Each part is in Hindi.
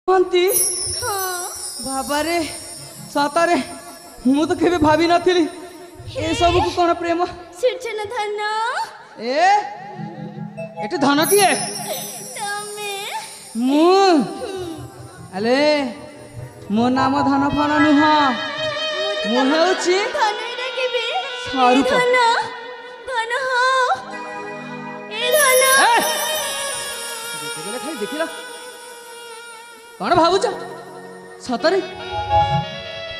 हंती बाबा रे सतारे मु तो केबे भाभी नथिली ए सब को कोन प्रेम सिर्चन धन ए एटे धन किए तमे मु अले मो नाम धन फन नुह मु हेउची धन रे केबे स्वरूप धन धन हो ए धन देखिले खाली देखिला कौन भावुच सतरे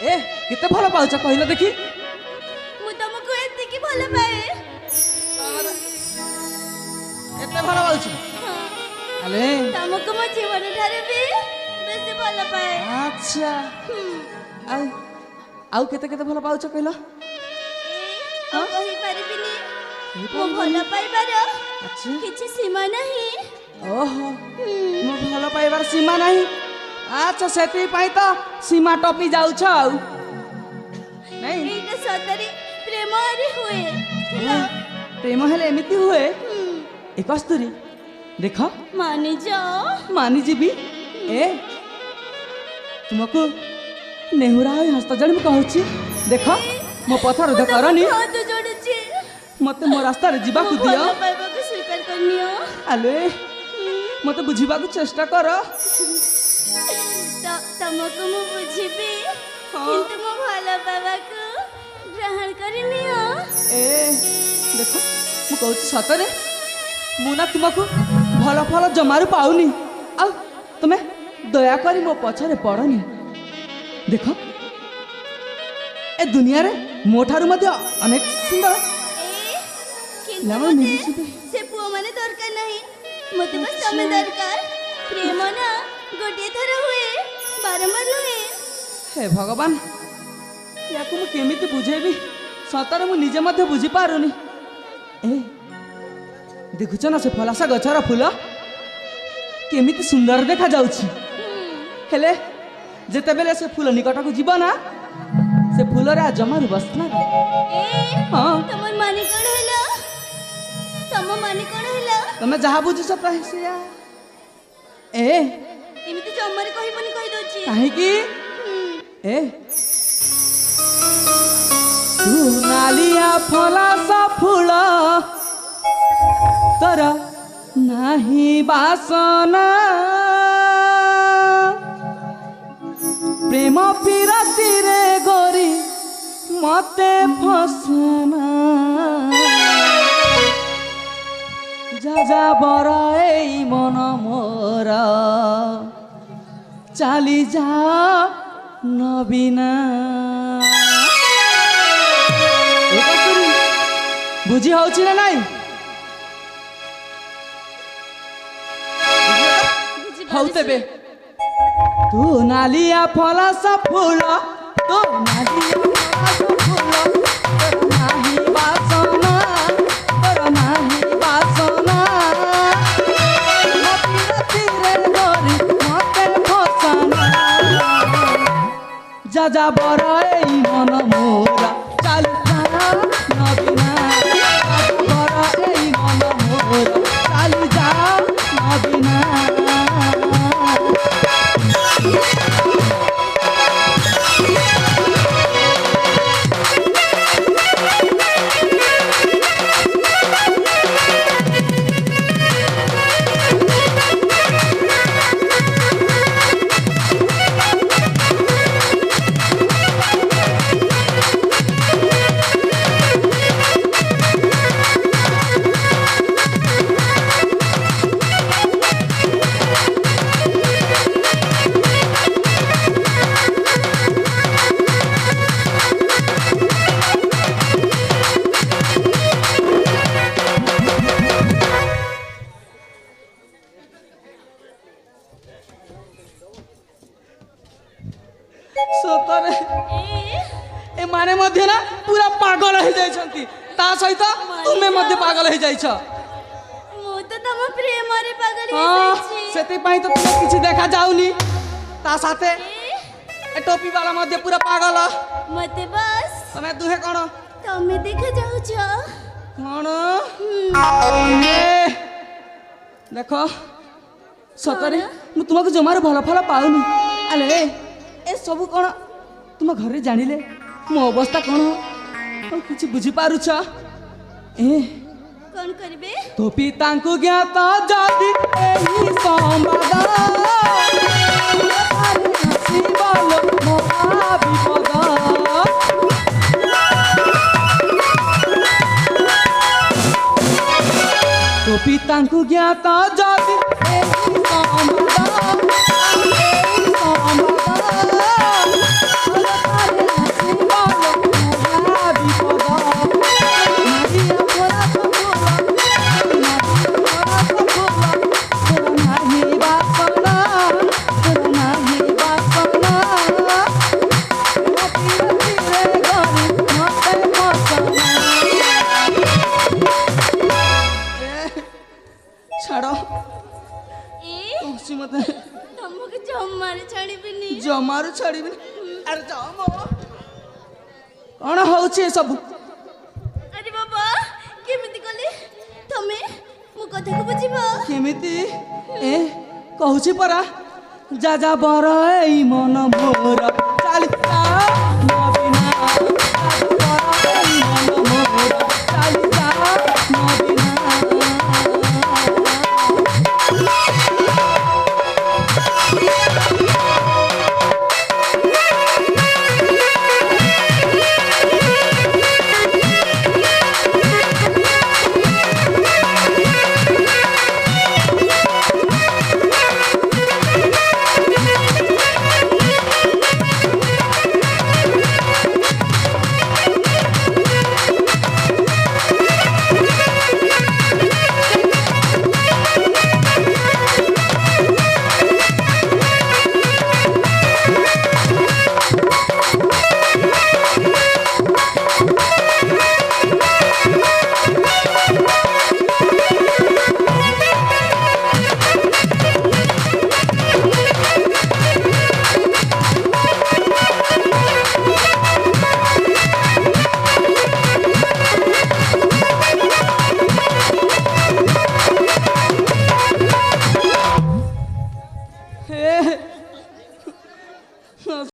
ए केते भल पाउच कहलो देखी मु तुमको एते की भल पाए एते भल पाउच अले तुमको मो जीवन ठारे भी बेसी भल पाए अच्छा आउ आउ केते केते भल पाउच कहलो आ कहि परिबिनी मो भल पाइबार अच्छा किछि सीमा नहीं ओहो मो भल पाइबार सीमा नहीं अच्छा सेती पाई तो सीमा टपी जाउछ आउ नहीं एटा सतरी प्रेम रे हुए प्रेम हेले एमिति हुए ए कस्तूरी देख मानी जाओ मानी जीबी ए तुमको नेहुरा हस्त जण मु कहूची देख मो पथर उध करनी हाथ जोड़ुची मते मो रास्ता रे जीवा को दियो पाइबा को स्वीकार करनियो आले मते बुझीबा को चेष्टा कर तमको मु बुझिबी किंतु मो भला बाबा को ग्रहण करनियो ए देख मु कहूची सतरे मु ना तुमको भल फल जमारू पाउनी आ तुमे दया करी मो पछरे पड़नी देख ए दुनिया रे मोठारू मध्ये अनेक सुंदर किंतु लामा मते मिलिछि से पुआ माने दरकार नहीं मते बस तमे दरकार प्रेम ना गोटे थर हुए बारंबार नुहे हे भगवान याकु मु केमिति बुझेबी सतरे मु निजे मध्ये बुझी पारुनी ए देखुछ ना से फलासा गछर फूल केमिति सुंदर देखा जाउछि हेले जेते बेले से फूल निकट को जीव ना से फूल रे जमारू बसना ए हां तमर माने कोन होला तम माने कोन होला तमे जहा बुझिस प्रहिसिया ए एमिति जम्मारे कहिबनी कहि दोची काहे की ए तू नालिया फलासा फूल तर नाही बासना प्रेम पिराती रे गोरी मते फसना जा जा बराई मन मोरा चाली जा नबीना बुझी होची ना नहीं हौ तेबे तू नालिया फलासा फूल तू नालिया फूल तर नाही बासना तर नाही बासना मती रे गोरी मते फसना जा जा बराई मन मोरा चालू जा नबीना बराई मन मोरा चालू जा नबीना सतरे ए माने मध्य ना पूरा पागल हो जाइछंती ता सहित तुमे मध्य पागल हो जाइछ मु तो तम प्रेम रे पागल हो हां जाइछि सेति पई तो तुमे किछि देखा जाउनी ता साथे ए टोपी वाला मध्य पूरा पागल मते बस तमे दुहे कोन तमे देखा जाउछ कोन देखो ସତରେ ମୁଁ ତୁମକୁ ଜମାରୁ ଭଲ ଫଳ ପାଉନି। ଆଲେ ଏ ସବୁ କ'ଣ ତୁମ ଘରେ ଜାଣିଲେ ମୋ ଅବସ୍ଥା କ'ଣ ଆଉ କିଛି ବୁଝିପାରୁଛ? ଏ କଣ କରିବେ? ତୋ ପିତାଙ୍କୁ ଜ୍ଞାତ ଯଦି ଏହି ସମ୍ବାଦ ଆସିବ ଲୋ ମହାବିପଦ। ତୋ ପିତାଙ୍କୁ ଜ୍ଞାତ ଯଦି ଏହି ସମ୍ବାଦ ଛାଡ଼ ମତେ ତମକୁ ଜମାରୁ ଛାଡ଼ିବିନି। ଜମାରୁ ଛାଡ଼ିବିନି। ଆରେ କ'ଣ ହଉଛି ଏସବୁ? ଆରେ ବାବା କେମିତି କଲେ ତମେ ମୋ କଥାକୁ ବୁଝିବ? କେମିତି ଏ କହୁଛି ପରା ଯା ଯା ବର ଏଇ ମନ ମୋର